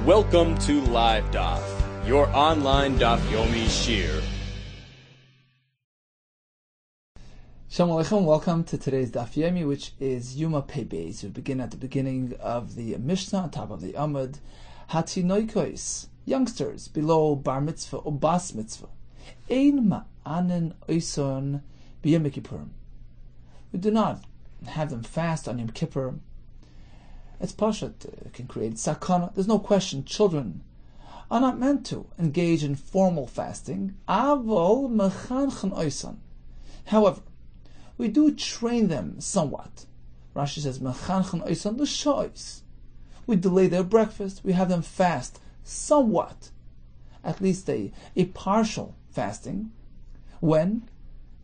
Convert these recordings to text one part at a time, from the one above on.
Welcome to Live Daf, your online Daf Yomi Shir. Shalom Aleichem, welcome to today's Daf Yomi, which is YOMA Pei Beis. We begin at the beginning of the Mishnah, on top of the Amud. Hatinoikos, youngsters, below Bar Mitzvah or Bas Mitzvah. Ein ma'anen oison b'Yom Kippurim. We do not have them fast on Yom Kippur. It's pashat, it can create sakana. There's no question children are not meant to engage in formal fasting. Avol mechanchen oison. However, we do train them somewhat. Rashi says, mechanchen oison l'shois. We delay their breakfast, we have them fast somewhat, at least a partial fasting. When?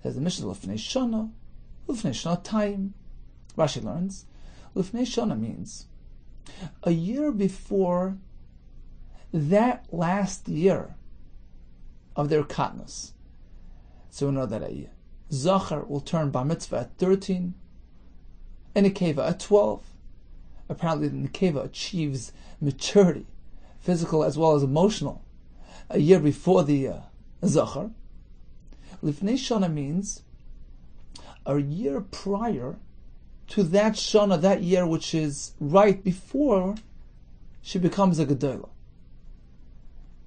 Says the Mishnah, l'fnei shana time. Rashi learns, l'fnei shana means a year before that last year of their katnus. So we know that a Zachar will turn Bar Mitzvah at 13, and a Nekeva at 12. Apparently the Nekeva achieves maturity, physical as well as emotional, a year before the Zachar. Lifnei Shana means a year prior to that Shana, that year which is right before she becomes a Gedolah.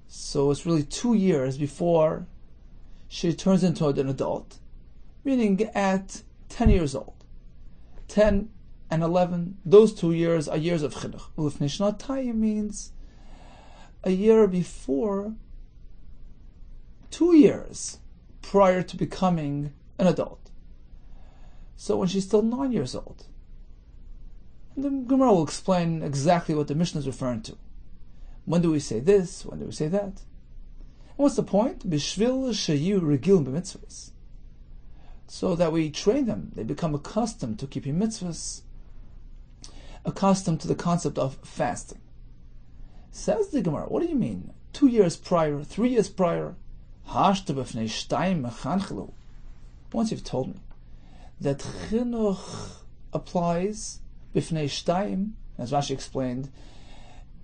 So it's really 2 years before she turns into an adult, meaning at 10 years old. 10 and 11, those 2 years are years of chinuch. Lifnei Shana Tayim means a year before, 2 years prior to becoming an adult. So when she's still 9 years old. And the Gemara will explain exactly what the Mishnah is referring to. When do we say this? When do we say that? And what's the point? Bishvil sheyu regil b'mitzvahs. So that we train them. They become accustomed to keeping mitzvahs, accustomed to the concept of fasting. Says the Gemara, what do you mean? 2 years prior, 3 years prior? Once you've told me that chinuch applies b'fnei shtayim, as Rashi explained,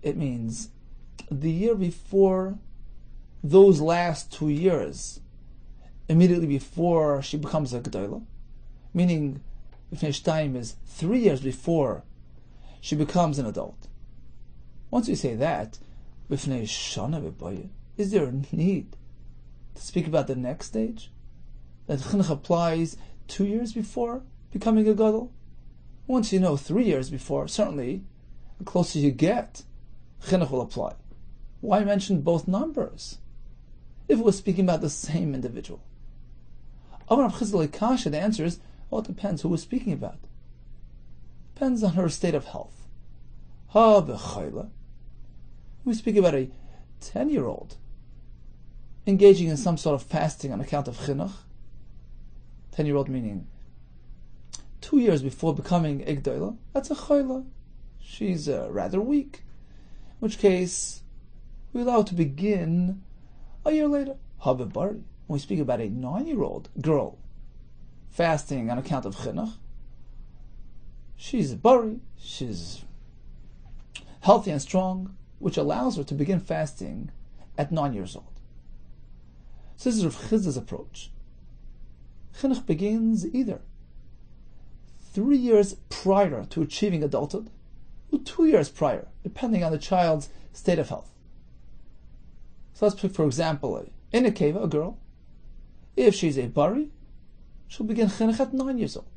it means the year before those last 2 years, immediately before she becomes a gedolah, meaning b'fnei shtayim is 3 years before she becomes an adult. Once you say that, b'fnei shana b'boya, is there a need to speak about the next stage? That chinuch applies 2 years before becoming a gadol? Once you know 3 years before, certainly the closer you get, chinuch will apply. Why mention both numbers if we're speaking about the same individual? The answer is, well, it depends who we're speaking about. Depends on her state of health. We speak about a 10-year-old engaging in some sort of fasting on account of chinuch. 10-year-old meaning 2 years before becoming a gdolah, that's a chayla. She's rather weak. In which case, we allow it to begin a year later. When we speak about a 9-year-old girl fasting on account of chinuch, she's bari, she's healthy and strong, which allows her to begin fasting at 9 years old. So this is Rav Chizda's approach. Chinuch begins either 3 years prior to achieving adulthood, or 2 years prior, depending on the child's state of health. So let's pick, for example, in a keva, a girl. If she's a bari, she'll begin chinuch at 9 years old.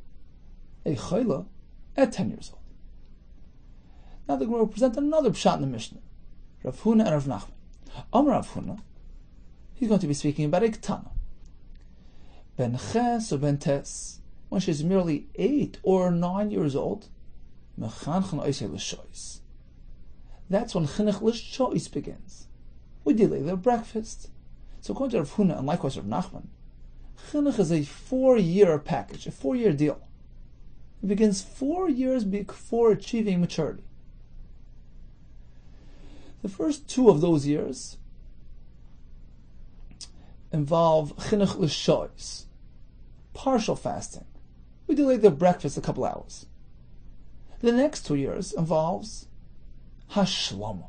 A chayla at 10 years old. Now the Gemara will present another pshat in the Mishnah. Rav Huna and Rav Nachman. Amar Rav Huna, he's going to be speaking about a ketana. Ben ches or ben tes, when she's merely 8 or 9 years old, that's when chinuch l'shois begins. We delay their breakfast. So according to Rav Huna and likewise Rav Nachman, chinuch is a 4-year package, a 4-year deal. It begins 4 years before achieving maturity. The first 2 of those years involve chinuch l'shois, partial fasting. We delay their breakfast a couple hours. The next 2 years involves hashlama,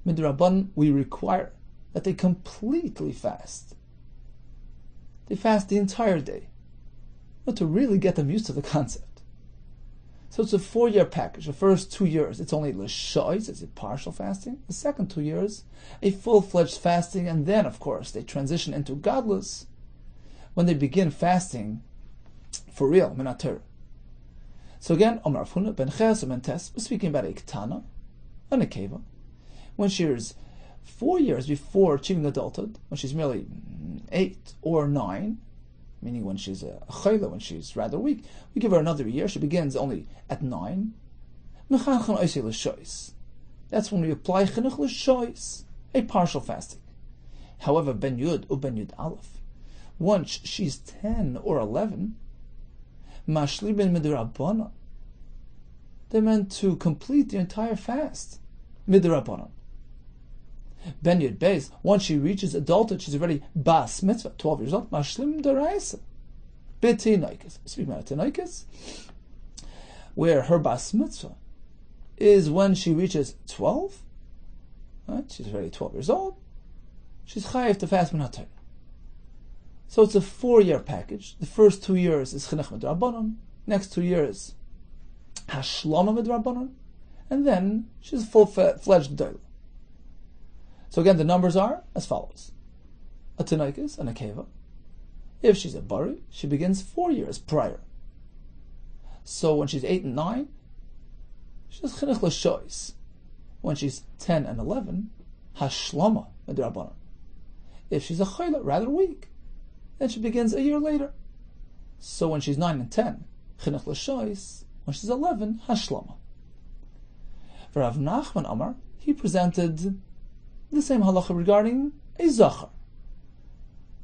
Midrabban, we require that they completely fast. They fast the entire day. But to really get them used to the concept. So it's a 4-year package. The first 2 years, it's only l'shois, it's a partial fasting. The second 2 years, a full-fledged fasting, and then, of course, they transition into godless when they begin fasting for real, minat Torah. So again, Omar Afhuna ben Ches ben Tes, we're speaking about a Ketana, a Nekeva, when she is 4 years before achieving adulthood, when she's merely 8 or 9, meaning when she's a chayla, when she's rather weak, we give her another year. She begins only at 9. That's when we apply chinuch l'shois, a partial fasting. However, ben Yud or ben Yud Aleph, once she's 10 or 11, mashlibin midrabanan, they're meant to complete the entire fast midrabanan. Ben Yud Beis, once she reaches adulthood, she's already bas mitzvah, 12 years old, mashlim deraisa, b'tinaikas. Speaking about tinaikas, where her bas mitzvah is when she reaches 12, right? She's already 12 years old, she's chayiv to fast minat Torah. So it's a 4-year package. The first 2 years is chinuch midrabanan, next 2 years hashlama midrabanan, and then she's full-fledged doila. So again, the numbers are as follows. A Tinaikis, an Akeva. If she's a Bari, she begins 4 years prior. So when she's 8 and 9, she's Chinuch L'Shois. When she's 10 and 11, Hashlama Midrabanan. If she's a Chayla, rather weak, then she begins a year later. So when she's 9 and 10, Chinuch L'Shois. When she's 11, Hashlama. For Rav Nachman Amar, he presented the same halacha regarding a zachar,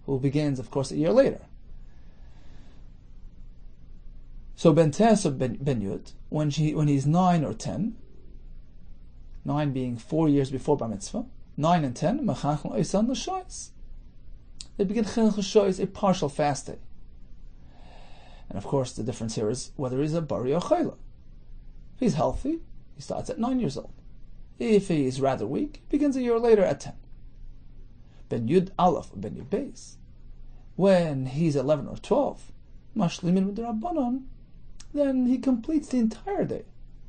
who begins, of course, a year later. So ben Tes or ben Yud, when he's 9 or 10, 9 being 4 years before bar mitzvah, 9 and 10, machachon oisan l'shois. They begin chinuch l'shois, a partial fast day. And of course, the difference here is whether he's a bari or chayla. If he's healthy, he starts at 9 years old. If he is rather weak, he begins a year later at 10. Ben Yud Aleph or Ben Yud Beis, when he's 11 or 12, mashlimin midrabanan, then he completes the entire day.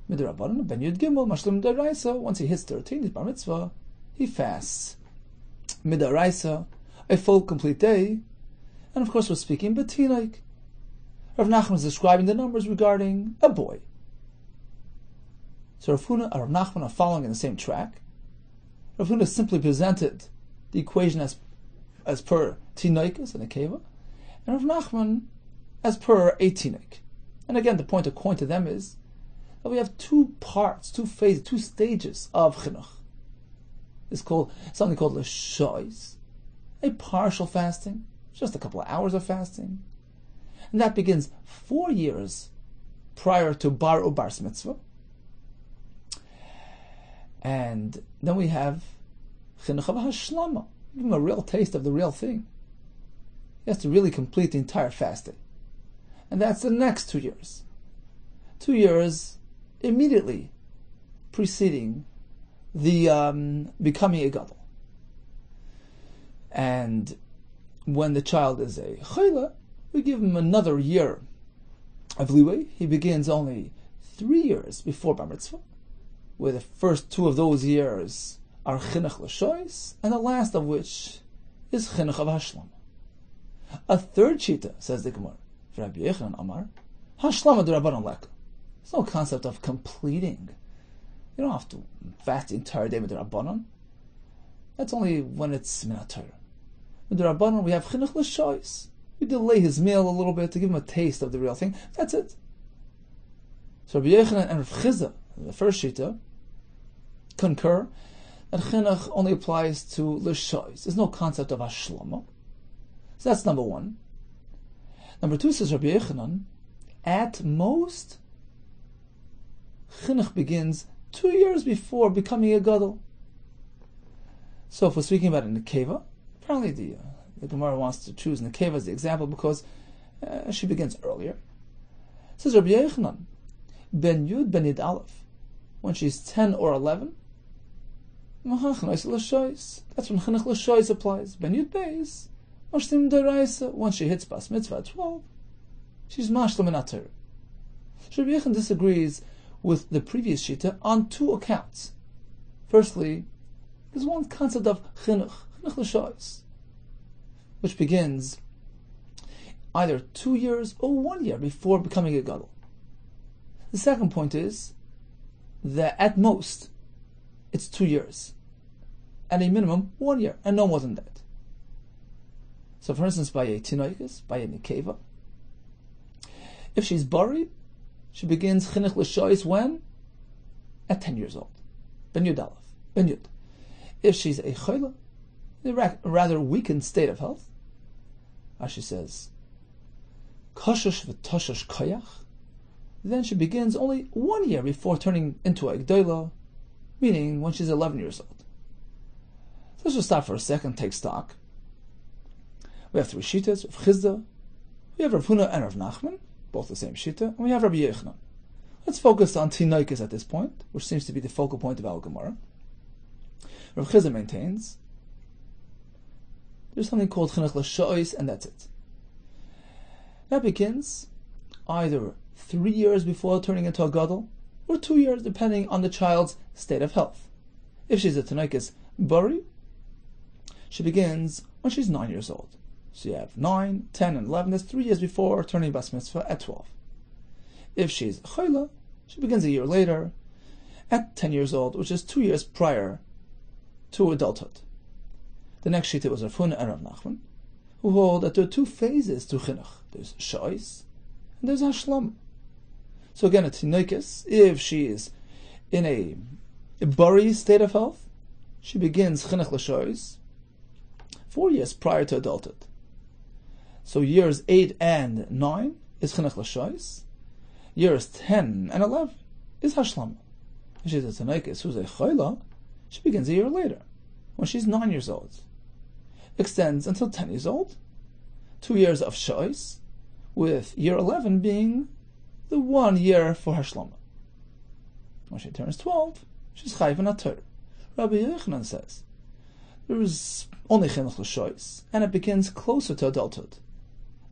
Midrabanan, Ben Yud Gimel, mashlim deraisa, once he hits 13, his bar mitzvah, he fasts. Midaraisa, a full complete day, and of course we're speaking betinaik. Rav Nachman is describing the numbers regarding a boy. So Rav Huna and Rav Nachman are following in the same track. Rav Huna simply presented the equation as per Tinaikas and Akeva, and Rav Nachman as per a Tinaik. And again, the point of coin to them is that we have 2 parts, 2 phases, 2 stages of Chinuch. It's called something called l'shois, a partial fasting, just a couple of hours of fasting, and that begins 4 years prior to bar or bar mitzvah. And then we have chinuch hashlama, give him a real taste of the real thing. He has to really complete the entire fasting, and that's the next 2 years. 2 years immediately preceding the becoming a gadol. And when the child is a chayla, we give him another year of leeway. He begins only 3 years before bar mitzvah, where the first 2 of those years are chinuch l'shois, and the last of which is chinuch of hashlam. A third shita, says the Gemara, Rabbi Yehuda Amar, hashlama d'Rabbanan leka. There's no concept of completing. You don't have to fast the entire day with the Rabbanan. That's only when it's minat Torah. With the Rabbanan, we have chinuch l'shois. We delay his meal a little bit to give him a taste of the real thing. That's it. So Rabbi Yehuda and Rav Chizda, the first shita, concur that chinuch only applies to l'shois. There's no concept of hashlama. So that's number 1. Number 2, says Rabbi Yechanan, at most, chinuch begins 2 years before becoming a gadol. So if we're speaking about a nekeva, apparently the Gemara wants to choose nekeva as the example because she begins earlier. It says Rabbi Yechanan, ben Yud ben Yud Aleph, when she's 10 or 11, That's when chinuch l'shois applies. Ben Yud Beis, mashlim d'oraisa. Once she hits bas mitzvah at 12, she's mashlim in Torah. Rabbi Yehuda disagrees with the previous shita on two accounts. Firstly, there's one concept of chinuch l'shois, which begins either 2 years or 1 year before becoming a gadol. The second point is that at most it's 2 years, at a minimum 1 year, and no more than that. So, for instance, by a tinoikus, by a nikeva, if she's buried, she begins chinuch l'shois when? At 10 years old. Ben Yud Aleph. Ben Yud. If she's a choila, a rather weakened state of health, as she says, koshosh v'toshosh koyach, then she begins only 1 year before turning into a gdoila, meaning when she's 11 years old. So let's just stop for a second, take stock. We have three shitas, Rav Chizda, we have Rav Huna and Rav Nachman, both the same shita, and we have Rabbi Yehuda. Let's focus on tinoikus at this point, which seems to be the focal point of our Gemara. Rav Chizda maintains there's something called chinuch l'shois, and that's it. That begins either 3 years before turning into a gadol, or 2 years, depending on the child's state of health. If she's a tinoikus bari, she begins when she's 9 years old. So you have 9, 10, and 11. That's 3 years before turning bas mitzvah at 12. If she's choila, she begins a year later, at 10 years old, which is 2 years prior to adulthood. The next shita was Rav Huna and Rav Nachman, who hold that there are two phases to chinuch. There's shois and there's hashlam. So again, a tinoikus, if she is in a bari state of health, she begins chinuch l'shois 4 years prior to adulthood. So years 8 and 9 is chinuch l'shois. Years 10 and 11 is hashlam. If she's a tinoikus who's a choila, she begins a year later, when she's 9 years old. Extends until 10 years old, 2 years of shois, with year 11 being the 1 year for her shlama. When she turns 12, she's chayv in Torah. Rabbi Yehuda says there is only chinuch l'shois, and it begins closer to adulthood.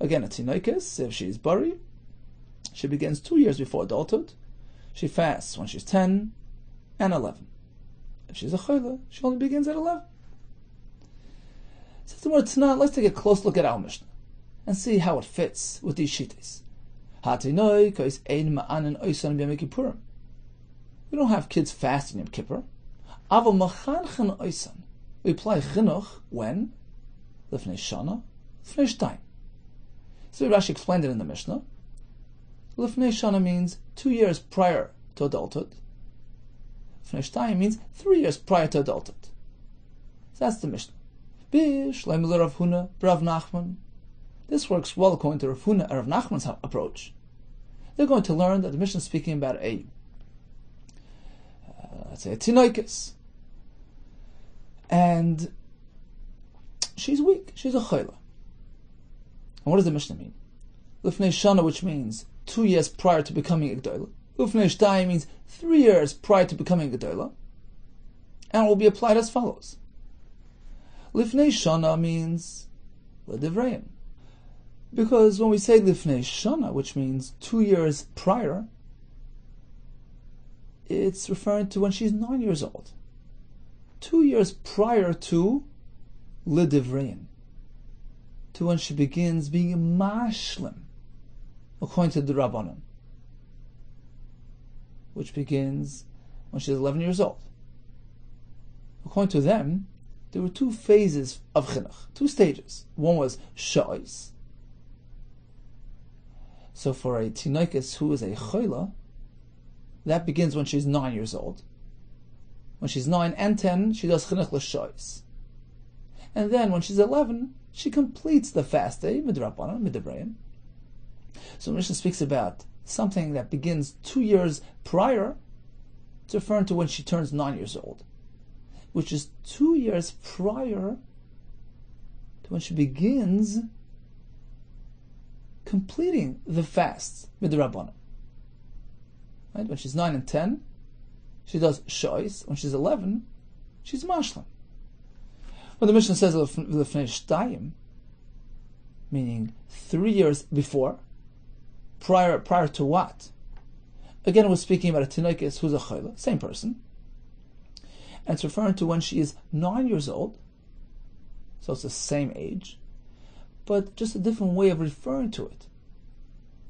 Again, a tinoikus, if she is bari, she begins 2 years before adulthood. She fasts when she's 10 and 11. If she's a choila, she only begins at 11. So let's take a close look at our Mishnah and see how it fits with these shittas. We don't have kids fasting Yom Kippur. We apply chinuch when? Lifnei shana, lifnei shtayim. So Rashi explained it in the Mishnah. Lifnei shana means 2 years prior to adulthood. Lifnei shtayim means 3 years prior to adulthood. So that's the Mishnah. This works well according to Rav Huna and Rav Nachman's approach. They're going to learn that the Mishnah is speaking about a tinoikus, and she's weak. She's a choila. And what does the Mishnah mean? Lifnei shana, which means 2 years prior to becoming a gdoila. Lifnei shtayim means 3 years prior to becoming a gdoila, and it will be applied as follows. Lifnei shana means l'divrayim, because when we say lifnei shana, which means 2 years prior, it's referring to when she's 9 years old. 2 years prior to l'divrayim, to when she begins being mashlim, according to the Rabbanon, which begins when she's 11 years old. According to them, there were 2 phases of chinuch, 2 stages. One was shois. So for a tinoikus who is a choila, that begins when she's 9 years old. When she's 9 and 10, she does chinuch l'shois. And then when she's 11, she completes the fast day, midrabanan, midabrayim. So Mishnah speaks about something that begins 2 years prior, to refer to when she turns 9 years old, which is 2 years prior to when she begins completing the fast midrabanan. Right? When she's 9 and 10, she does shois. When she's 11, she's mashlim. When the Mishnah says l'fnei shtayim, meaning 3 years before, prior to what? Again, we're speaking about a tinoikis who's a chayla, same person, and it's referring to when she is 9 years old, so it's the same age, but just a different way of referring to it.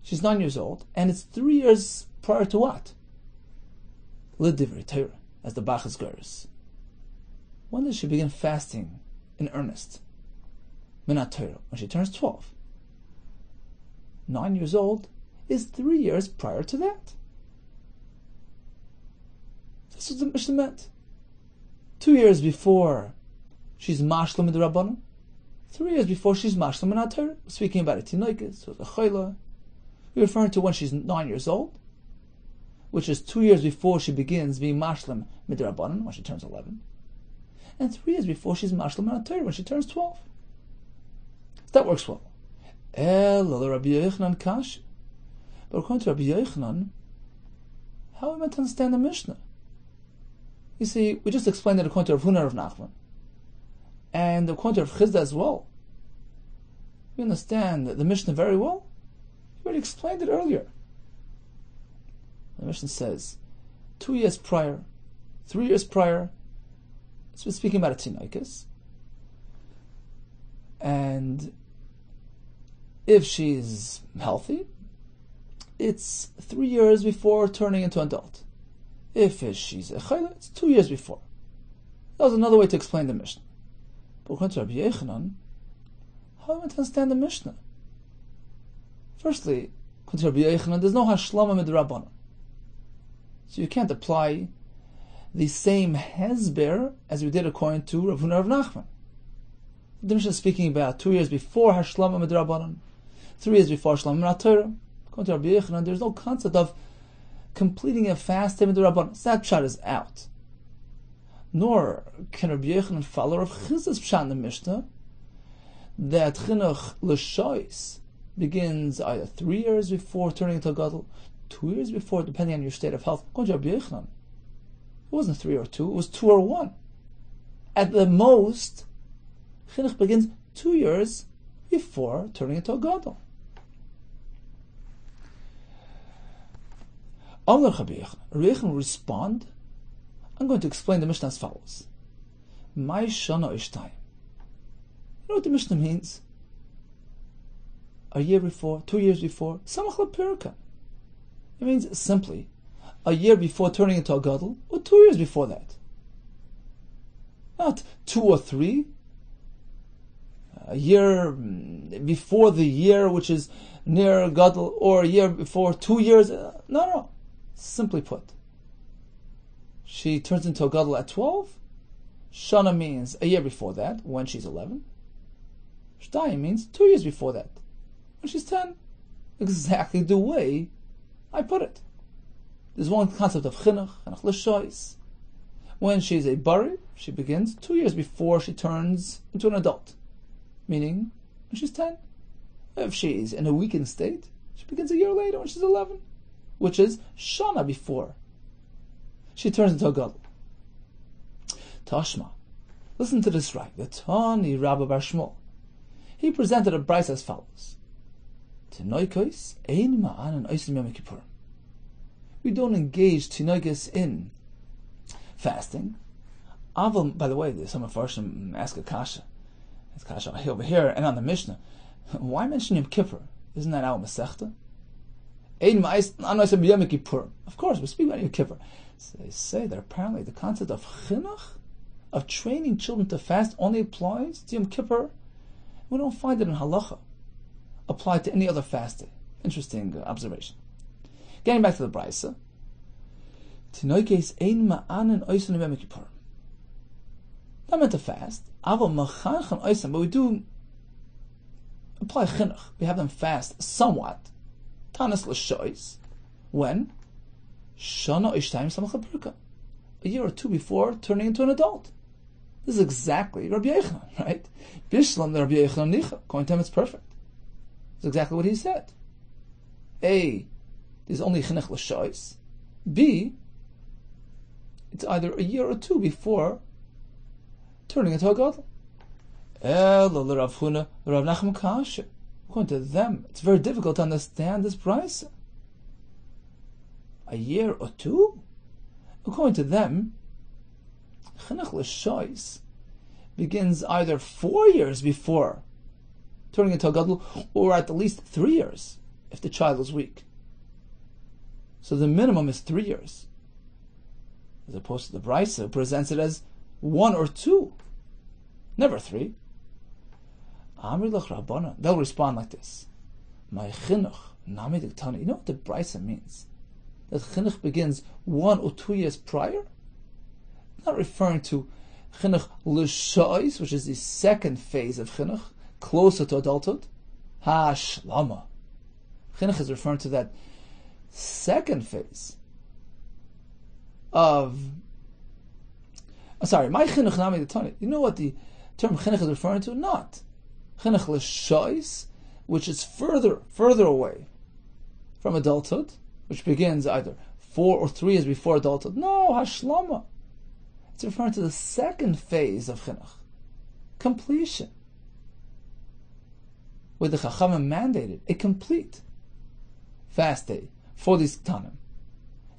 She's 9 years old, and it's 3 years prior to what? L'divrei Torah, as the Bach is Geras. When does she begin fasting in earnest? Minat Torah, when she turns 12. 9 years old is 3 years prior to that. That's what the Mishnah meant. 2 years before she's mashlam midrabanan. 3 years before she's mashlam minat Torah. Speaking about a tinoikis, so the chayla. We're referring to when she's 9 years old, which is 2 years before she begins being mashlam midrabanan, when she turns 11. And 3 years before she's mashlam minat Torah, when she turns 12. So that works well. Rabbi Yochanan kash. But according to Rabbi Yochanan, how are we meant to understand the Mishnah? You see, we just explained it according to Rav Huna of Nachman, and according to Rav Chizda as well. We understand the Mishnah very well. We already explained it earlier. The Mishnah says 2 years prior, 3 years prior. So we're speaking about a tinoikis, and if she's healthy, it's 3 years before turning into an adult. If she's a chayla, it's 2 years before. That was another way to explain the Mishnah. But according to Rabbi Yechanan, how am I to understand the Mishnah? Firstly, according to Rabbi Yechanan, there's no hashlama midrabanan. So you can't apply the same hezber as we did according to Rav Huna of Nachman. The Mishnah is speaking about 2 years before hashlama midrabanan, 3 years before hashlama minat Torah. According to Rabbi Yechanan, there's no concept of completing a fast in the Rabban. That pshat is out. Nor can Rabbi Yechanan follow Rav Chizda's pshat in the Mishnah that chinuch l'shois begins either 3 years before turning into a gadol, 2 years before, depending on your state of health. According to Rabbi Yechanan, it wasn't 3 or 2; it was 2 or 1. At the most, chinuch begins 2 years before turning into a gadol. Rabbi Yechanan will respond. I'm going to explain the Mishnah as follows. My shana ishtayim. You know what the Mishnah means? A year before, 2 years before, samach l'pirka. It means simply a year before turning into a gadol, or 2 years before that. Not 2 or 3. A year before the year which is near gadol, or a year before 2 years. No. Simply put, she turns into a gadol at 12. Shana means a year before that, when she's 11. Shtayim means 2 years before that, when she's 10. Exactly the way I put it. There's one concept of chinuch l'shois. When she's a bari, she begins 2 years before she turns into an adult, meaning when she's 10. If she's in a weakened state, she begins a year later when she's 11. Which is shana before she turns into a gadol. Tashma, listen to this right. The Tani Rabbi Bar Shmuel, he presented a brayso as follows: Tinoikos ein ma'anan oisim yom kippurim. We don't engage tinoikos in fasting. Aval, by the way, some of Farshim ask a kasha. It's kasha over here and on the Mishnah. Why mention Yom Kippur? Isn't that our Masechta? Of course, we speak about Yom Kippur. So they say that apparently the concept of chinuch, of training children to fast, only applies to Yom Kippur. We don't find it in halacha applied to any other fasting. Interesting observation. Getting back to the brayso, Tinoikes ein ma'anen oisen Yom Kippur. Not meant to fast. Aval machanchen oisen, but we do apply chinuch. We have them fast somewhat. Tanis l'shois, when shana ishtayim samach l'pirka, a year or 2 before turning into an adult. This is exactly Rabbi Yechanan, right? Bishlam the Rabbi Yechanan nicha. According to him, it's perfect. It's exactly what he said. A, there's only chinuch l'shois. B, it's either a year or 2 before turning into a gadol. Elo Rav Huna, Rav Nachman kasha. According to them, it's very difficult to understand this brisa. A year or two? According to them, chinuch l'shois begins either 4 years before turning into a gadol, or at least 3 years if the child is weak. So the minimum is 3 years, as opposed to the brisa who presents it as 1 or 2, never 3. Amri lach Rabbana, they'll respond like this: My chinuch nami diktani. You know what the brisa means? That chinuch begins 1 or 2 years prior. Not referring to chinuch l'shois, which is the second phase of chinuch, closer to adulthood. Hashlama. Chinuch is referring to that second phase of. My chinuch nami diktani. You know what the term chinuch is referring to? Not chinuch l'shois, which is further away from adulthood, which begins either 4 or 3 years before adulthood. No, hashlama. It's referring to the second phase of chinuch, completion, where the Chachamim mandated a complete fast day for these ktanim.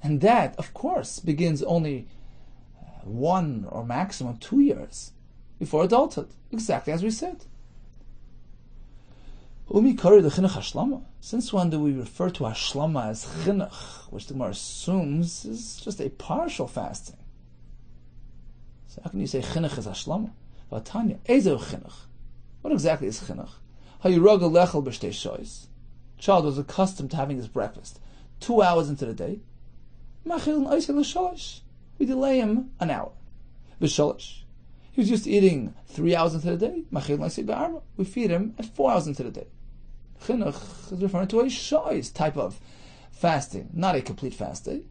And that, of course, begins only 1 or maximum 2 years before adulthood, exactly as we said. Since when do we refer to hashlama as chinuch, which the Gemara assumes is just a partial fasting? So how can you say chinuch is hashlama? Vatanya, ezo chinuch. What exactly is chinuch? Hayiraga lechel b'shtei shois. Child was accustomed to having his breakfast 2 hours into the day. Machil n'oisel l'shalosh. We delay him an hour. B'shalosh. He was used to eating 3 hours into the day. Machil n'oisel b'arba. We feed him at 4 hours into the day. Chinuch is referring to a shois type of fasting, not a complete fast day.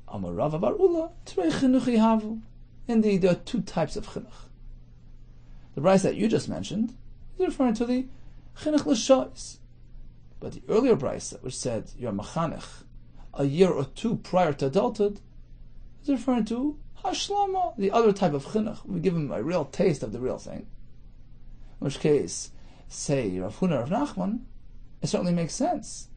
Amar Rava bar Ula, Trei chinuchi havu. Indeed, there are 2 types of chinuch. The brisa that you just mentioned is referring to the chinuch l'shois. But the earlier brisa, which said you're machanech a year or 2 prior to adulthood, is referring to hashlama, the other type of chinuch. We give him a real taste of the real thing. In which case, say Rav Huna, Rav Nachman, it certainly makes sense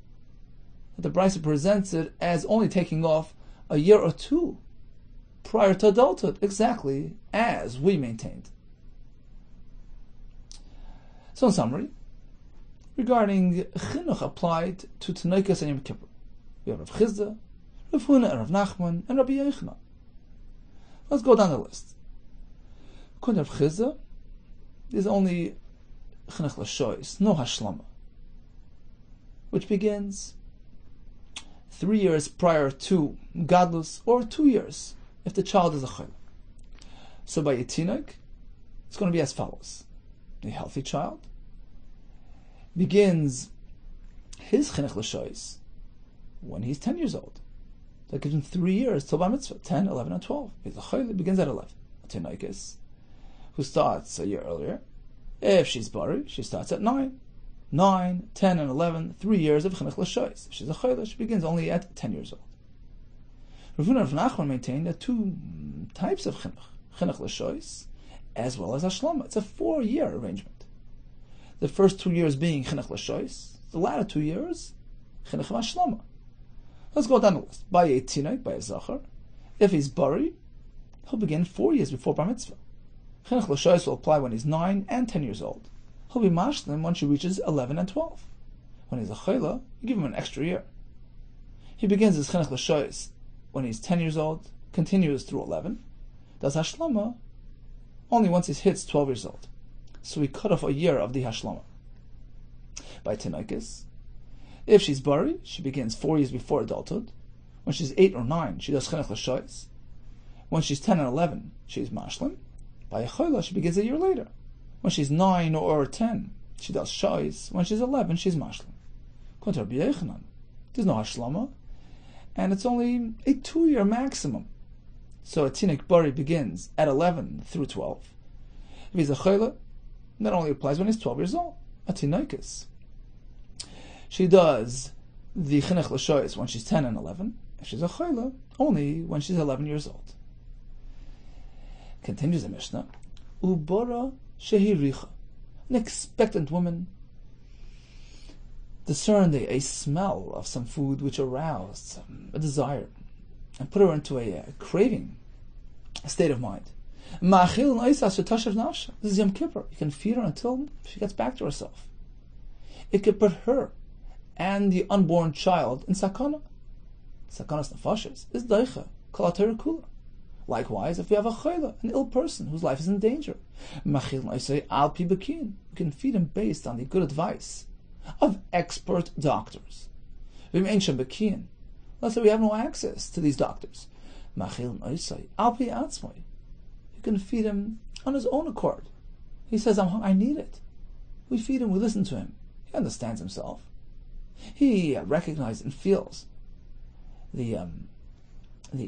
that the brisa presents it as only taking off a year or 2 prior to adulthood, exactly as we maintained. So in summary, regarding chinuch applied to Tanaikas and Yom Kippur, we have Rav Chizda, Rav Huna, and Rav Nachman, and Rabbi Yehuda. Let's go down the list. According to Rav Chizda, there's only chinuch l'shois, no hashlama, which begins 3 years prior to gadlus, or 2 years if the child is a chayil. So by Yetinik, it's going to be as follows: a healthy child begins his chinuch l'shois when he's 10 years old. That gives him 3 years till bar mitzvah, 10, 11, and 12. He's a chayil, it begins at 11. A Tinaikis, who starts a year earlier, if she's bari, she starts at 9. 9, 10, and 11, 3 years of chinuch l'shois. If she's a chayla, she begins only at 10 years old. Rav Huna and Rav Nachman maintain that 2 types of chinuch l'shois, as well as hashlama. It's a 4-year arrangement. The first 2 years being chinuch l'shois, the latter 2 years, chinuch hashlama. Let's go down the list. By a tinok, by a zachar, if he's bari, he'll begin 4 years before bar mitzvah. Chinuch l'shois will apply when he's 9 and 10 years old. He'll be mashlim once he reaches 11 and 12. When he's a chayla, you give him an extra year. He begins his chinuch l'shois when he's 10 years old, continues through 11, does hashlama only once he hits 12 years old. So we cut off a year of the hashlama. By Tinaikis, if she's bari, she begins 4 years before adulthood. When she's 8 or 9, she does chinuch l'shois. When she's 10 and 11, she's mashlim. By a chayla, she begins a year later. When she's 9 or 10, she does shois. When she's 11, she's mashlim. According to Rabbi Yehuda, there's no hashlama, and it's only a 2-year maximum. So a tinik bari begins at 11 through 12. If he's a chayla, that only applies when he's 12 years old. A tinaikis, she does the chinuch l'shois when she's 10 and 11. If she's a chayla, only when she's 11 years old. Continues the Mishnah. Ubora shehiricha. An expectant woman discerned a smell of some food which aroused a desire and put her into a craving state of mind. This is Yom Kippur. You can feed her until she gets back to herself. It could put her and the unborn child in sakana. Sakanas nefashos is daicha kol haTorah kula. Likewise, if we have a chayla, an ill person whose life is in danger, you can feed him based on the good advice of expert doctors. Let's say we have no access to these doctors. You can feed him on his own accord. He says, I need it. We feed him, we listen to him. He understands himself. He recognizes and feels the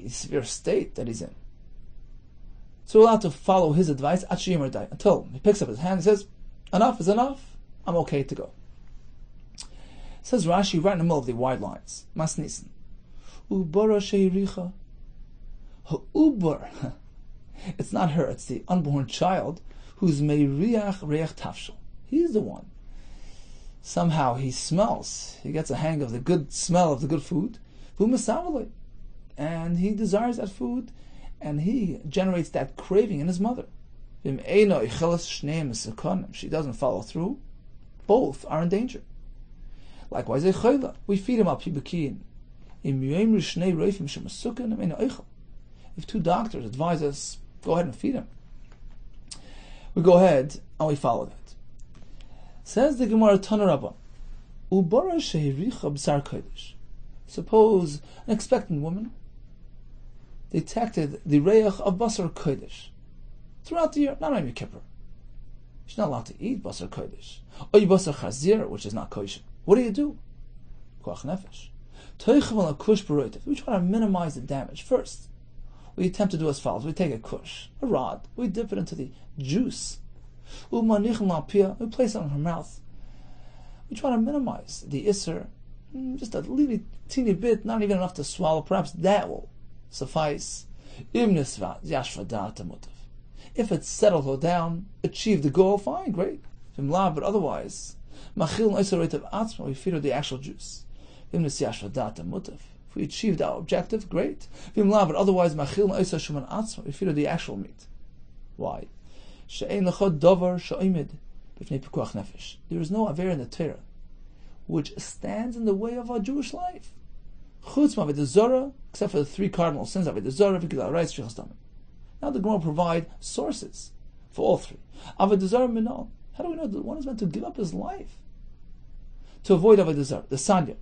severe state that he's in. So we're allowed to follow his advice until he picks up his hand and says, enough is enough, I'm okay to go. Says Rashi right in the middle of the wide lines. Masnissen. Ubara sheiricha. Ubar. It's not her, it's the unborn child who's meiriach reach tafshel. He's the one. Somehow he smells. He gets a hang of the good smell of the good food. And he desires that food, and he generates that craving in his mother. She doesn't follow through. Both are in danger. Likewise, we feed him up. If two doctors advise us, go ahead and feed him, we go ahead and we follow that. Says the Gemara Tana Rabbah, Ubara sheiricha b'sar kodesh. Suppose an expectant woman detected the reich of basar kodesh throughout the year, not on Yom Kippur. She's not allowed to eat basar kodesh or basar chazir, which is not kosher. What do? Koach nefesh. We try to minimize the damage. First, we attempt to do as follows. We take a kush, a rod, we dip it into the juice. We place it on her mouth. We try to minimize the isser, just a little teeny bit, not even enough to swallow. Perhaps that will suffice. If it settled her down, achieved the goal, fine, great. But otherwise, we feed her the actual juice. If we achieved our objective, great. But otherwise, we feed her the actual meat. Why? There is no aver in the Torah which stands in the way of our Jewish life. Except for the three cardinal sins. Now the Gemara provide sources for all three. How do we know that one is meant to give up his life to avoid Avodah Zarah? The Sanya.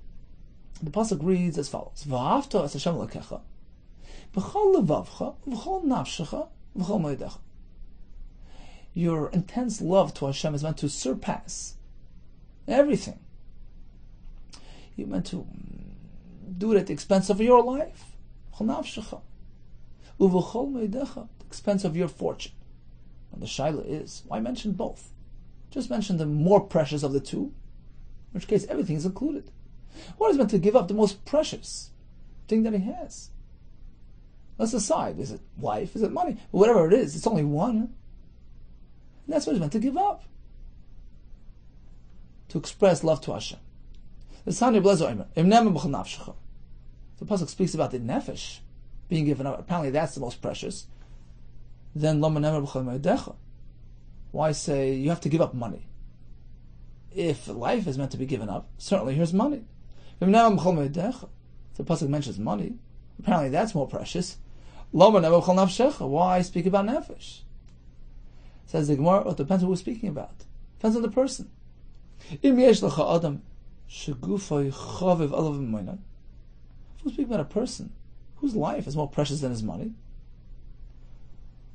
The pasuk reads as follows: V'ahavta es Hashem Elokecha b'chol levavcha v'chol nafshecha v'chol moedecha. Your intense love to Hashem is meant to surpass everything. You're meant to do it at the expense of your life, v'chol nafshecha, v'chol moedecha, the expense of your fortune. And the shaila is, why mention both? Just mention the more precious of the two, in which case everything is included. One is meant to give up the most precious thing that he has. Let's decide, is it life, is it money? Whatever it is, it's only one. And that's what he's meant to give up. To express love to Hashem. The pasuk speaks about the nefesh being given up. Apparently that's the most precious. Then why say you have to give up money? If life is meant to be given up, certainly here's money. The pasuk mentions money. Apparently that's more precious. Why speak about nefesh? Says the Gemara, it depends on who we're speaking about. Depends on the person. If we're speaking about a person whose life is more precious than his money,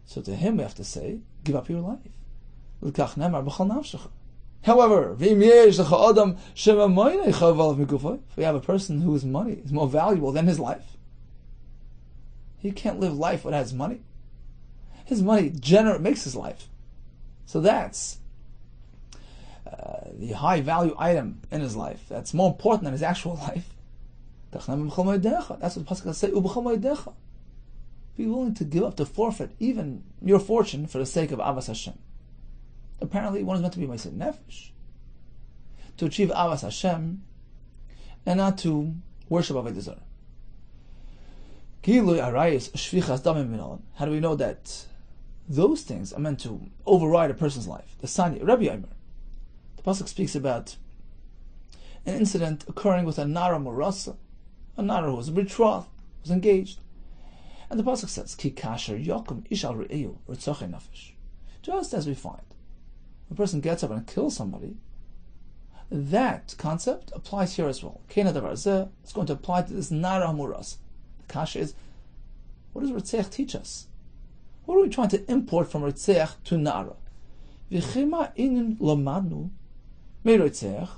so to him we have to say, give up your life. However, if we have a person whose money is more valuable than his life, he can't live life without his money. His money makes his life. So that's the high value item in his life. That's more important than his actual life. That's what the pasuk say. be willing to give up, to forfeit even your fortune for the sake of Avas Hashem. Apparently, one is meant to be Meiser Nefesh, to achieve Avas Hashem, and not to worship Avodah Zarah. How do we know that those things are meant to override a person's life? The Sani, Rabbi Yehuda, the pasuk speaks about an incident occurring with a Nara Morasa, a Nara who was betrothed, was engaged. And the pasuk says, Ki kasher yokum ish al re'eu ritzochay nefesh. Just as we find, a person gets up and kills somebody, that concept applies here as well. Kena davar zeh, it's going to apply to this Nara Morasa. The kasha is, what does Ritzech teach us? What are we trying to import from Ritzech to Nara? V'chema inin lamadnu me Ritzech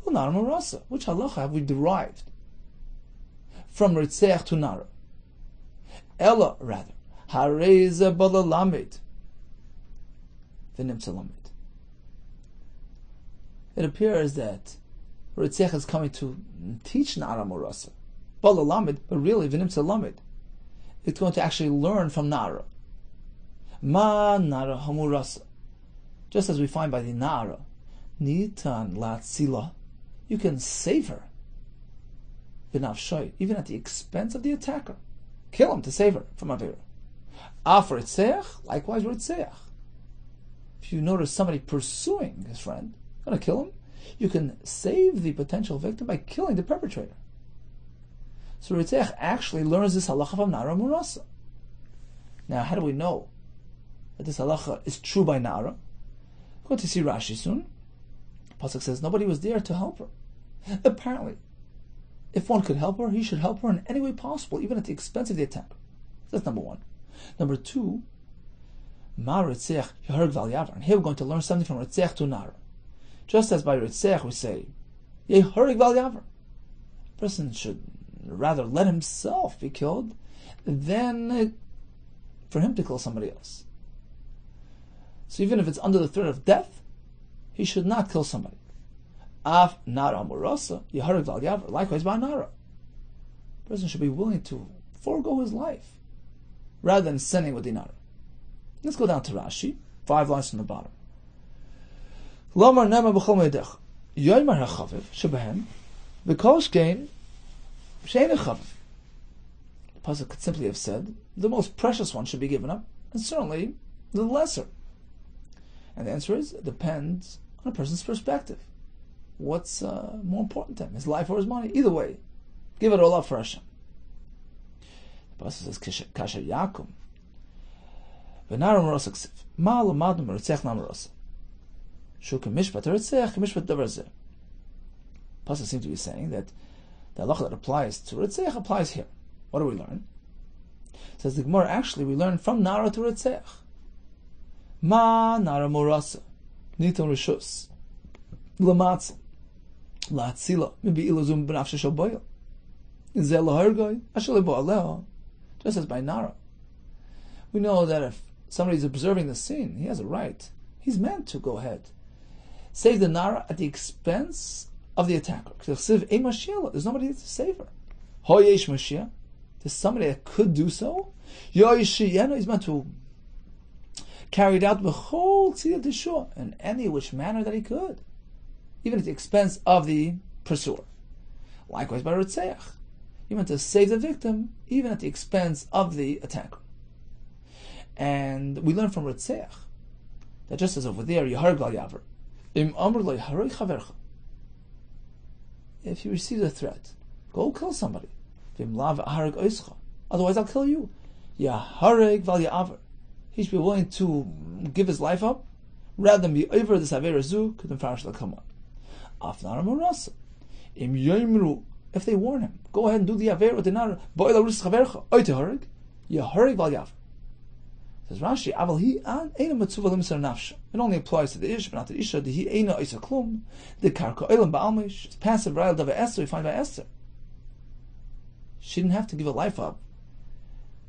l'Nara Morasa. Which halacha have we derived from Ritzech to Nara? Ella, rather, hareza balalamid v'nimtza lamid. It appears that Ritzech is coming to teach Nara Morasa, balalamid, but really v'nimtza lamid. It's going to actually learn from Nara. Ma Nara Hamurasa. Just as we find by the Nara, Nitan Latzila, you can save her. B'nafshoy, even at the expense of the attacker. Kill him to save her from Avera. Af Ritzeach, likewise Ritzeach. If you notice somebody pursuing his friend, going to kill him, you can save the potential victim by killing the perpetrator. So Ritzeach actually learns this halacha from Nara Murasa. Now, how do we know that this halacha is true by Nara? We're going to see Rashi soon. Pasuk says nobody was there to help her. Apparently, if one could help her, he should help her in any way possible, even at the expense of the attacker. That's number one. Number two, Ma Ritzeach Yehareg Val Yavar. And here we're going to learn something from Ritzeach to Nara. Just as by Ritzeach we say, Yehareg Val Yavar. A person should rather let himself be killed than for him to kill somebody else. So even if it's under the threat of death, he should not kill somebody. Af Nara Amorosa, Yehareg Val Yavar. Likewise by Nara. A person should be willing to forego his life rather than sinning with the Nara. Let's go down to Rashi, 5 lines from the bottom. Lomar Nema B'chol Meidech, Yoymar HaChaviv, Shebehem, V'kol Shkein, Shein HaChaviv. The pasuk could simply have said, the most precious one should be given up, and certainly the lesser. And the answer is, it depends on a person's perspective. What's more important to him, his life or his money? Either way, give it all up for Hashem. The pasuk says, Kasher Yakum, V'nara Merosa Ksiv, Ma Lamadnu Merotzech Na Merosa. Shukim Mishpat Ritzech, Mishpat Davar Zeh. Pasuk seems to be saying that the halacha that applies to Ritzech applies here. What do we learn? It says the Gemara, actually we learn from Nara to Ritzech. Ma Nara Morasa, Niton Rishus, Lamatz, Latzila, Mibi Ilazum B'nafshe Shaboyel, Zel Lahargoy, Ashale Bo'aleho. Just as by Nara, we know that if somebody is observing the scene, he has a right. He's meant to go ahead, save the Nara at the expense of the attacker. There's nobody to save her. Hoyesh Mashiach, there's somebody that could do so. He's meant to carry it out in any which manner that he could, even at the expense of the pursuer. Likewise by Ritzeach, he meant to save the victim even at the expense of the attacker. And we learn from Ritzeach that just as over there, Yehareg Val Yavar, if you receive a threat, go kill somebody. Otherwise I'll kill you. Yehareg Val Yavar. He should be willing to give his life up rather than be over this Avera Zu, Kedim Farash L'Kamon. Afnar Morasa. Im Yoimru, if they warn him, go ahead and do the Avera Dinara, Bo'el Arus Chavercha, Oite Hareg, Yehareg Val Yavar. Says Rashi, Aval he an Eina Matzuva Limser Nafsha. It only applies to the Ish, but not to the Isha, the He Eina Isa Klum, the Karka Oilam Ba'almish, it's passive Ra'el Dava Esther, we find by Esther. She didn't have to give her life up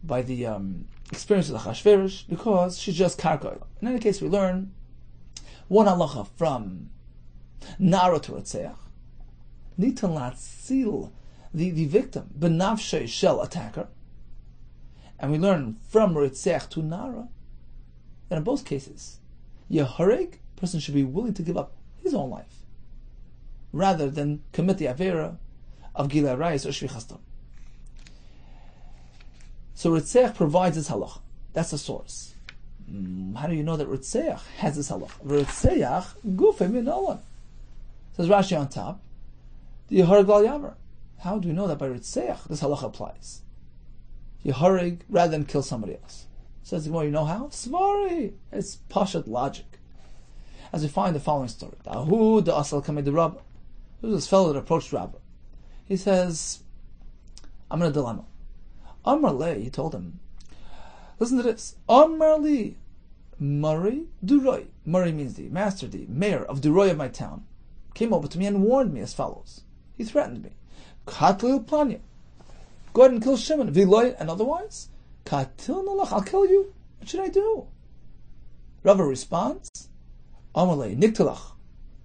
by the experience of the Chashverish, because she's just Karka. In any case, we learn one halacha from Nara to Ratzeach. Nitan Latzil, the victim, Benavshe shall attacker. and we learn from Ritzech to Nara, that in both cases, Yehareg, person should be willing to give up his own life, rather than commit the Avera of Gilei Arayis or Shvichas Dam. So Ritzech provides this halacha. That's the source. How do you know that Ritzech has this halacha? Ritzech gufei min olam. Says Rashi on top, the Yehareg al Yavar. How do we know that by Ritzech this halacha applies? Yehareg rather than kill somebody else. Says the Gemara, you know how? Svari. It's Pashat logic. As we find the following story. Dahu the Asal Kamei the Rabba. There was this fellow that approached Rabba. He says, I'm in a dilemma. Amar le, he told him, listen to this. Amar li, Murray Duroy. Murray means the master, the mayor of Duroy of my town, came over to me and warned me as follows. He threatened me. Katlil Planya. Go ahead and kill Shimon. Viloy, and otherwise, Katil Nalach, I'll kill you. What should I do? Rava responds, Amar le, Niktalach.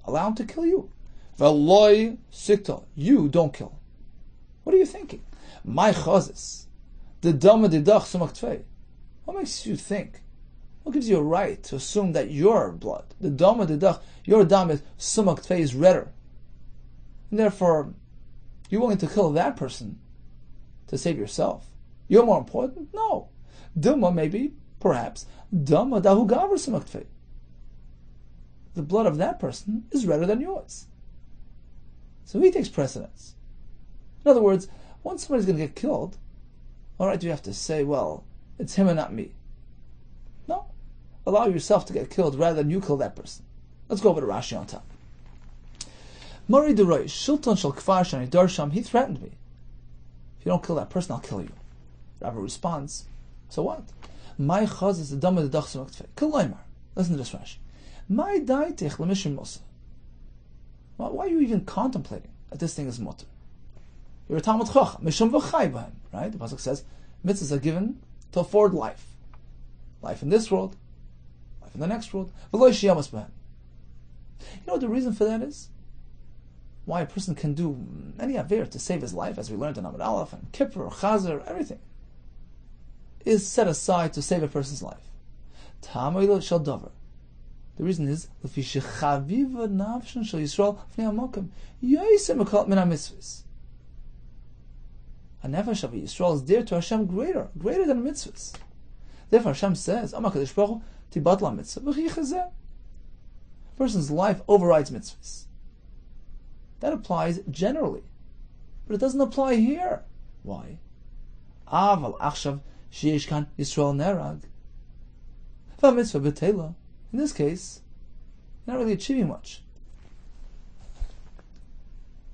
Allow him to kill you. Veloy Siktal. You don't kill. What are you thinking? My chazis. The dama didach sumak tvei. What makes you think? What gives you a right to assume that your blood, the dama didach, your dam is sumak tvei, is redder? And therefore, you're willing to kill that person to save yourself. You're more important? No. Duma, maybe, perhaps, dama dahu gaver sumak tvei. The blood of that person is redder than yours. So he takes precedence. In other words, once somebody's going to get killed, all right, you have to say, well, it's him and not me. No. Allow yourself to get killed rather than you kill that person. Let's go over to Rashi on top. Mari Duroy, Shilton Shal Kfar Shani Darsham, he threatened me. If you don't kill that person, I'll kill you. Rabbi responds, so what? My chaz is the dama the dach sumak tfei. Kalaymar. Listen to this Rashi. My daitich lemishim mosa. Why are you even contemplating that this thing is mutter? You're a Talmud Chacham, Mishum v'chai b'hem, right? The pasuk says mitzvahs are given to afford life, life in this world, life in the next world. V'lo shiyamas b'hem. You know what the reason for that is? Why a person can do any aver to save his life, as we learned in Amud Aleph and Kippur, Chazer, everything, is set aside to save a person's life. Ta'amoilo shel davar. The reason is l'fi shechaviva nafshan shel Yisrael v'nei hamokim yoyser mekol min ha-mitzvahs. A nefesh of Yisrael is dear to Hashem greater than mitzvahs. Therefore Hashem says, Amar Kadosh Baruch Hu tibatla mitzvah v'chi chazeh. A person's life overrides mitzvahs. That applies generally, but it doesn't apply here. Why? Aval achshav sheyesh kan Yisrael nerag v'mitzvah b'teila. In this case, you're not really achieving much.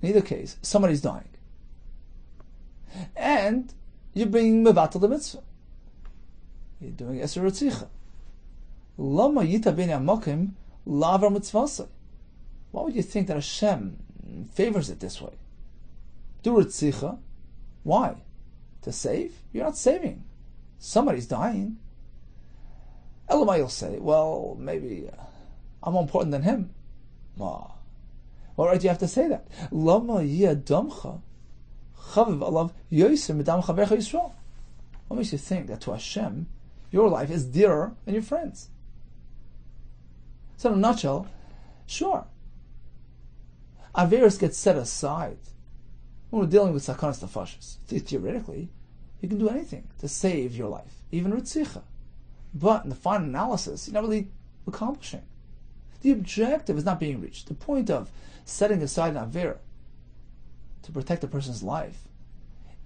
In either case, somebody's dying. And you're bringing mevatel the mitzvah. You're doing eser ritzicha. Lama yita b'nei hamokim lavar mitzvasai. Why would you think that Hashem favors it this way? Do ritzicha. Why? To save? You're not saving. Somebody's dying. Elamai, you'll say, well, maybe I'm more important than him. What right do you have to say that? Lama yadamcha. What makes you think that to Hashem, your life is dearer than your friends? So in a nutshell, sure, Averis gets set aside when we're dealing with Sakanas Nefashos. Theoretically, you can do anything to save your life, even Ritzicha. But in the final analysis, you're not really accomplishing. The objective is not being reached. The point of setting aside an Avera to protect a person's life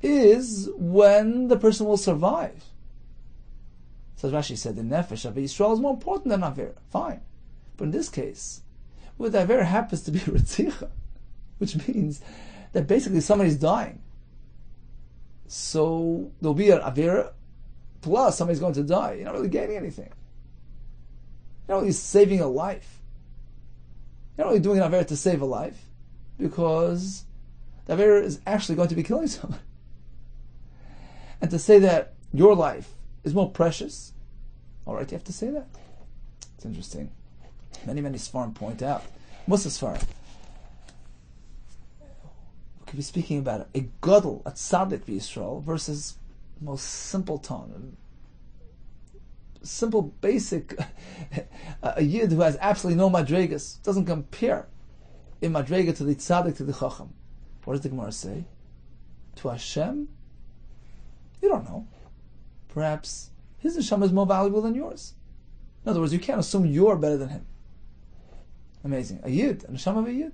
is when the person will survive. So as Rashi said, the nefesh of Yisrael is more important than Avera. Fine. But in this case, where the Avera happens to be Ritzicha, which means that basically somebody's dying. So there'll be an Avera plus somebody's going to die. You're not really gaining anything. You're not really saving a life. You're not really doing an Avera to save a life, because the Avera is actually going to be killing someone. And to say that your life is more precious, alright, you have to say that. It's interesting. Many Sfarim point out. Musa Sfarim. We could be speaking about a Gadol, a Tzaddik Yisrael, versus most simple tone, simple, basic, a yid who has absolutely no madregas, doesn't compare in madrega to the tzaddik, to the chacham. What does the Gemara say? To Hashem? You don't know. Perhaps his neshama is more valuable than yours. In other words, you can't assume you're better than him. Amazing. A yid, a neshama of a yid.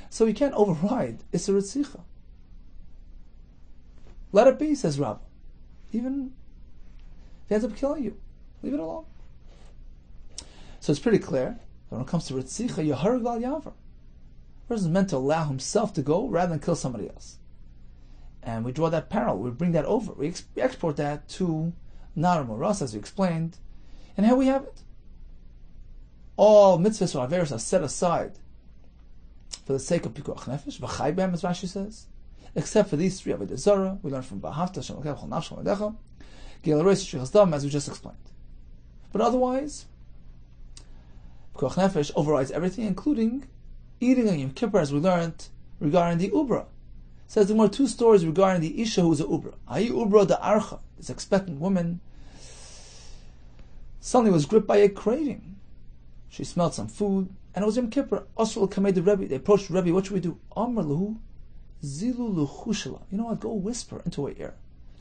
So you can't override Isser Ritzicha. Let it be, says Rabbah. Even if he ends up killing you, leave it alone. So it's pretty clear that when it comes to Ritzicha, Yaharag Val Yavar. A person is meant to allow himself to go rather than kill somebody else. And we draw that parallel, we bring that over, we export that to Nar Moras, as we explained, and here we have it. All mitzvahs or averos are set aside for the sake of Pikuach Nefesh, V'chai B'hem, as Rashi says, except for these three Avodah Zarah. We learn from B'ahavta, Shem L'kev, Chol Nafsh, Chol L'decha, Gil Reis, Shrichas Dam, as we just explained. But otherwise, Pikuach Nefesh overrides everything, including eating on Yom Kippur, as we learned regarding the Ubra. Says there were two stories regarding the Isha who was a Ubra. Ayi Ubra the Archa, this expectant woman, suddenly was gripped by a craving. She smelled some food, and it was Yom Kippur. Osral Kamei the Rebbe. They approached the Rebbe. What should we do? Amar Lahu Zilu Luchushela. You know what? Go whisper into her ear.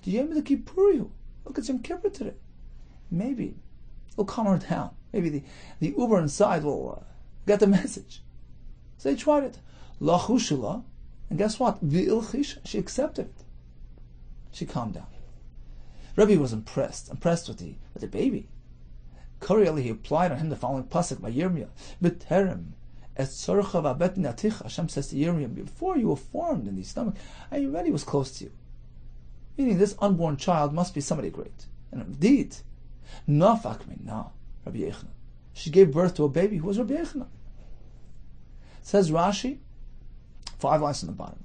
Look, it's Yom Kippur today. Maybe it'll calm her down. Maybe the Uber inside will get the message. So they tried it. Lachushela. And guess what? She accepted it. She calmed down. Rebbe was impressed with the baby. Currently, he applied on him the following pasuk by Yirmiyah. B'terem et tzorcha v'abet naticha. Hashem says to Yirmiyah, before you were formed in the stomach, and your Rebbe was close to you. Meaning, this unborn child must be somebody great. And indeed, nafak minna, Rabbi Yehuda. She gave birth to a baby who was Rabbi Yehuda. Says Rashi, 5 lines on the bottom.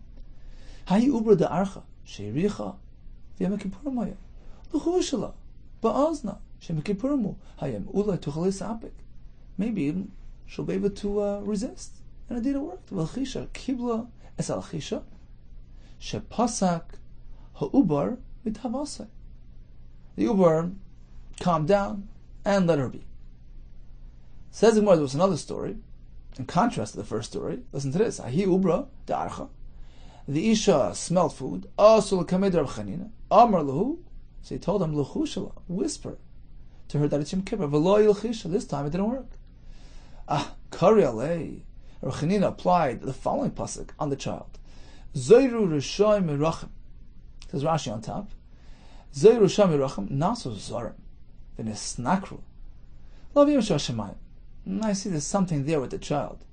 Hayi ubra de archa sheiricha v'yem kippurim l'chushela ba'azna shem kippurimu hayem ulay tuchalis apik. Maybe she'll be able to resist, and indeed it worked. V'chisha kibla es al chisha shepasak ha'ubar mitavasay. The ubar calmed down and let her be. Says the Gemara, there was another story. In contrast to the first story, listen to this. Ahi ubra da'archa. The Isha smelled food. Asul kamed Rab Chanina. Amar lahu. So he told him, Luchushala, whisper to her that it's Yom Kippur. V'lo yilchisha. This time it didn't work. Kari alei. Rab Chanina applied the following pasuk on the child. Zoyru rishai mirachim. Says Rashi on top. Zoyru rishai mirachim. Nasu zarim. V'nesnakru. Lo v'yim shemayim. I see there's something there with the child.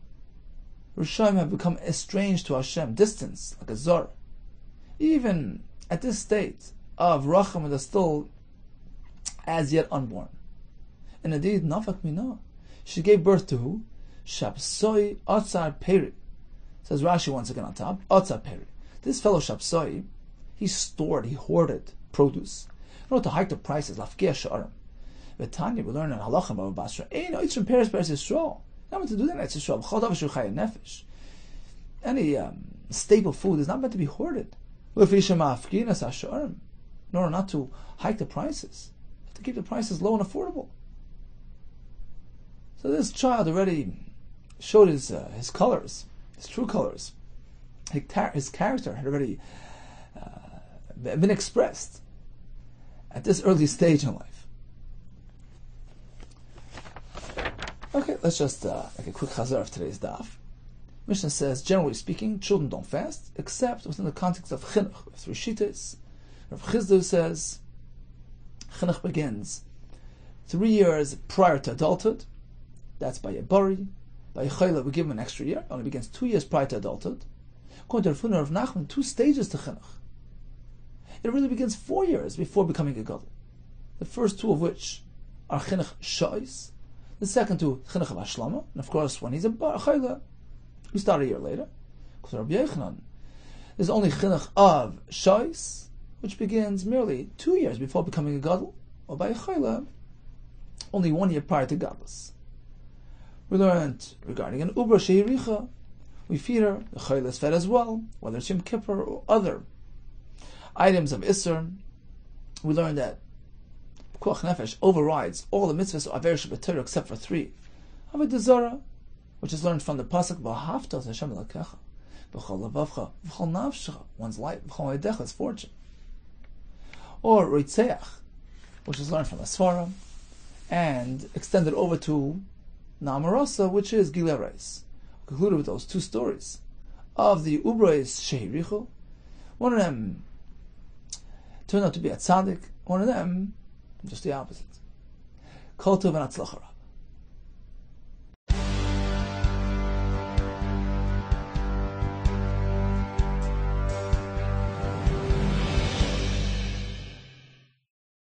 Rishaim have become estranged to Hashem, distance, like a zor. Even at this state of Racham, they're still as yet unborn. And indeed, Nafak Mina, she gave birth to who? Shapsoi Otzar Peri. Says Rashi once again on top, Otzar Peri. This fellow Shapsoi, he hoarded produce. In order to hike the prices, Lafkia Sha'arim. Tanya, we learn in Halacha about Basra. No, it's from Paris Yisrael. Not meant to do that. It's Yisrael. Nefesh. Any staple food is not meant to be hoarded. In order not to hike the prices, to keep the prices low and affordable. So this child already showed his colors, his true colors. His character had already been expressed at this early stage in life. Okay, let's just make a quick chazar of today's daf. Mishnah says, generally speaking, children don't fast, except within the context of chinuch. We have 3 shittas. Rav Chizdu says, chinuch begins 3 years prior to adulthood. That's by a bari. By a chayla, we give him an extra year. It only begins 2 years prior to adulthood. According to Rav Nachman, 2 stages to chinuch. It really begins 4 years before becoming a gadol. The first 2 of which are chinuch shais. The second 2, chinuch of Hashlama, and of course, when he's a chayla, we start a year later. Because Rabbi Yechanan, there's only chinuch of shais, which begins merely 2 years before becoming a gadol, or by a chayla, only 1 year prior to gadlus. We learned regarding an ubra sheiricha, we feed her, the chayla is fed as well, whether it's Yom Kippur or other items of Isser, we learned that Pekuach Nefesh overrides all the mitzvahs of Aver Shabbat except for 3. Avodah Zarah, which is learned from the pasuk V'ahavta es Hashem Elokecha v'chol levavcha v'chol nafshecha, one's life, v'chol yedecha, his fortune. Or Ritzeach, which is learned from the Svarim and extended over to Na'amarasa, which is Gilei Reis. Concluded with those 2 stories of the Ubreis Shehirichu. One of them turned out to be a tzaddik, one of them just the opposite. Kol tov and atzlacha.